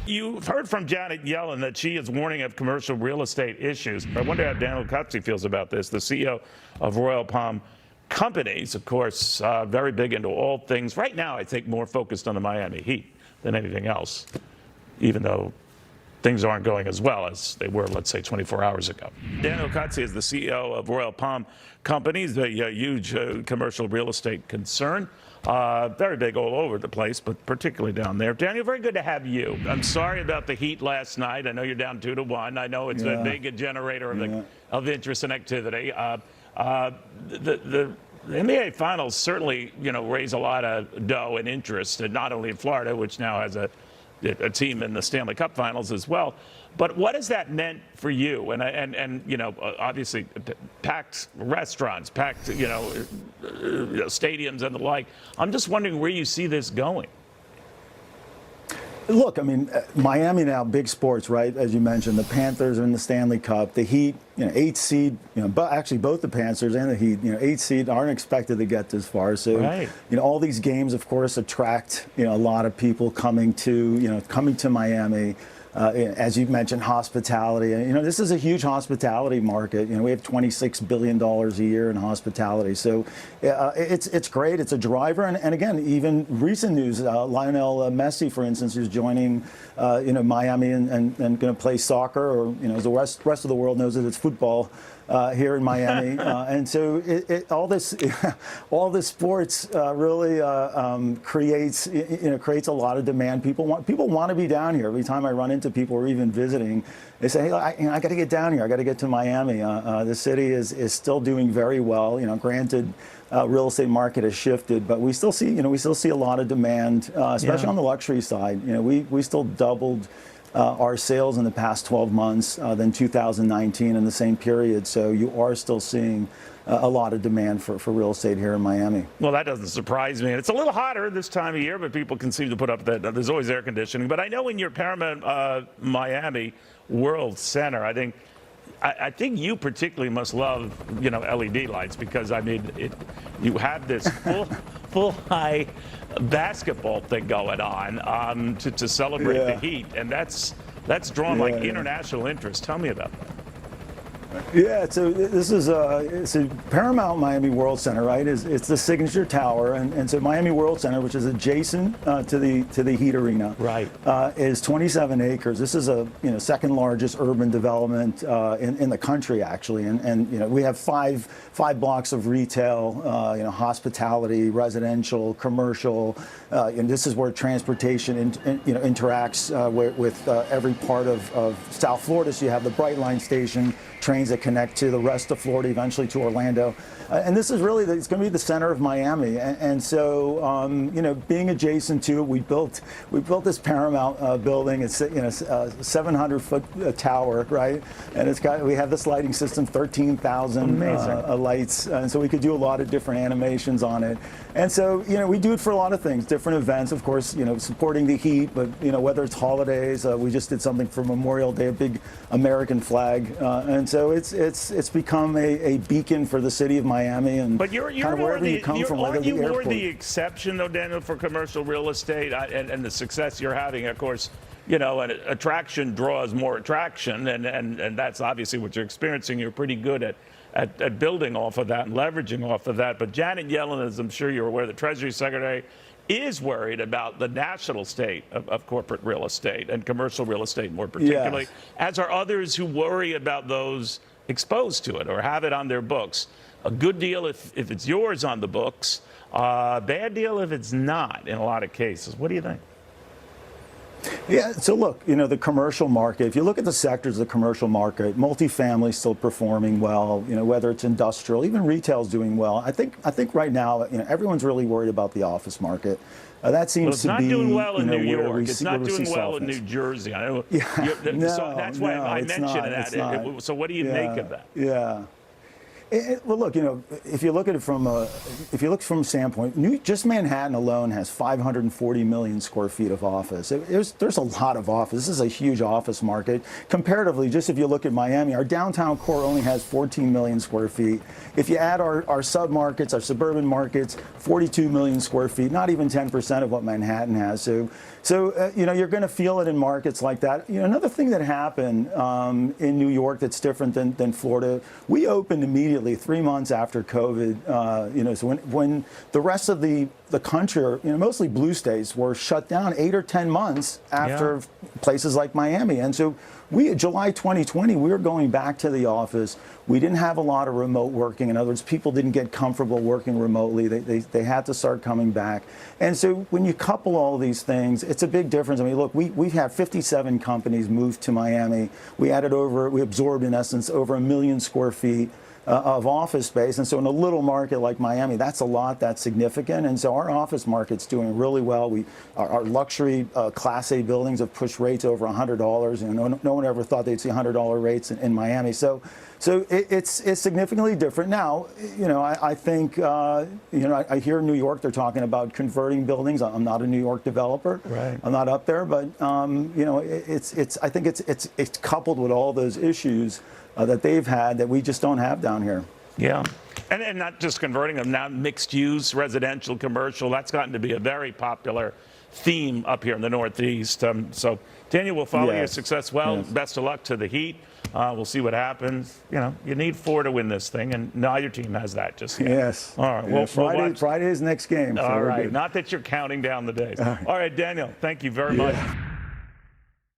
You've heard from Janet Yellen that she is warning of commercial real estate issues. I wonder how Daniel Kodsi feels about this, the CEO of Royal Palm Companies, of course, very big into all things. Right now, I think more focused on the Miami Heat than anything else, even though things aren't going as well as they were, let's say, 24 hours ago. Daniel Kodsi is the CEO of Royal Palm Companies, a huge commercial real estate concern. Very big all over the place, but particularly down there. Daniel, very good to have you. I'm sorry about the Heat last night. I know you're down 2-1. I know it's a big generator of interest and activity. The NBA Finals certainly, raise a lot of dough and interest, and not only in Florida, which now has a team in the Stanley Cup Finals as well. But what has that meant for you? And obviously packed restaurants, packed, stadiums and the like. I'm just wondering where you see this going. Look, I mean, Miami now, big sports, right? As you mentioned, the Panthers are in the Stanley Cup. The Heat, 8 seed, but actually both the Panthers and the Heat, 8 seed aren't expected to get this far. So, right. All these games, of course, attract, a lot of people coming to Miami. As you mentioned, hospitality. This is a huge hospitality market. We have $26 billion a year in hospitality. So it's great. It's a driver. And again, even recent news, Lionel Messi, for instance, who's joining, Miami and going to play soccer, or, as the rest of the world knows that it's football here in Miami. And so all this sports really creates a lot of demand. People want to be down here. Every time I run into people or even visiting, they say, hey, I got to get down here. I got to get to Miami. The city is still doing very well. Granted, real estate market has shifted, but we still see a lot of demand, especially on the luxury side. We still doubled our sales in the past 12 months than 2019 in the same period. So you are still seeing a lot of demand for real estate here in Miami. Well, that doesn't surprise me. It's a little hotter this time of year, but people can seem to put up that. There's always air conditioning. But I know in your Paramount Miami World Center, I think you particularly must love, LED lights, because you have this full high basketball thing going on to celebrate the Heat, and that's drawn international interest. Tell me about that. Yeah, so this is Paramount Miami World Center, right? It's the signature tower, and so Miami World Center, which is adjacent to the Heat Arena, right, is 27 acres. This is a second largest urban development in the country, actually, and we have five blocks of retail, hospitality, residential, commercial, and this is where transportation interacts with every part of South Florida. So you have the Brightline station, trains that connect to the rest of Florida, eventually to Orlando. And this is really, it's going to be the center of Miami. And so, being adjacent to it, we built this Paramount building. It's, a 700-foot tower, right? And we have this lighting system, 13,000 lights. And so we could do a lot of different animations on it. And so, we do it for a lot of things, different events, of course, supporting the Heat, but, whether it's holidays, we just did something for Memorial Day, a big American flag. And so it's become a beacon for the city of Miami, and but you're kind of wherever you come from, aren't you more airport. the exception, though, Daniel, for commercial real estate and the success you're having? Of course, an attraction draws more attraction, and that's obviously what you're experiencing. You're pretty good at building off of that and leveraging off of that. But Janet Yellen, as I'm sure you're aware, the Treasury Secretary, is worried about the national state of corporate real estate and commercial real estate more particularly, as are others who worry about those exposed to it or have it on their books. A good deal if it's yours on the books, bad deal if it's not in a lot of cases. What do you think? Yeah, so look, the commercial market, if you look at the sectors of the commercial market, multifamily is still performing well, whether it's industrial, even retail is doing well. I think right now, everyone's really worried about the office market. That seems to be. It's not doing well in New York. It's not doing well in New Jersey. I know. Yeah. So that's why I mentioned that. So what do you make of that? Yeah. Well, look, if you look at it from a standpoint, just Manhattan alone has 540 million square feet of office. There's a lot of office. This is a huge office market. Comparatively, just if you look at Miami, our downtown core only has 14 million square feet. If you add our sub-markets, our suburban markets, 42 million square feet, not even 10% of what Manhattan has. So you're going to feel it in markets like that. Another thing that happened in New York that's different than Florida, we opened immediately 3 months after COVID. So when the rest of the country, mostly blue states, were shut down 8 or 10 months after places like Miami. And so July 2020, we were going back to the office. We didn't have a lot of remote working. In other words, people didn't get comfortable working remotely. They had to start coming back. And so when you couple all these things, it's a big difference. I mean, look, we've had 57 companies move to Miami. We absorbed, in essence, over 1 million square feet of office space. And so in a little market like Miami, that's a lot, that's significant. And so our office market's doing really well. Our luxury Class A buildings have pushed rates over $100. No one ever thought they'd see $100 rates in Miami. So it's significantly different. Now, I think, I hear in New York they're talking about converting buildings. I'm not a New York developer. Right. I'm not up there, but I think it's coupled with all those issues that they've had that we just don't have down here. Yeah. And not just converting them, now mixed use, residential, commercial, that's gotten to be a very popular theme up here in the Northeast. So, Daniel, we'll follow your success well. Yes. Best of luck to the Heat. We'll see what happens. You need 4 to win this thing, and neither team has that just yet. Yes. All right. Yeah, Well, Friday's next game. So all right. good. Not that you're counting down the days. All right, Daniel, thank you very much.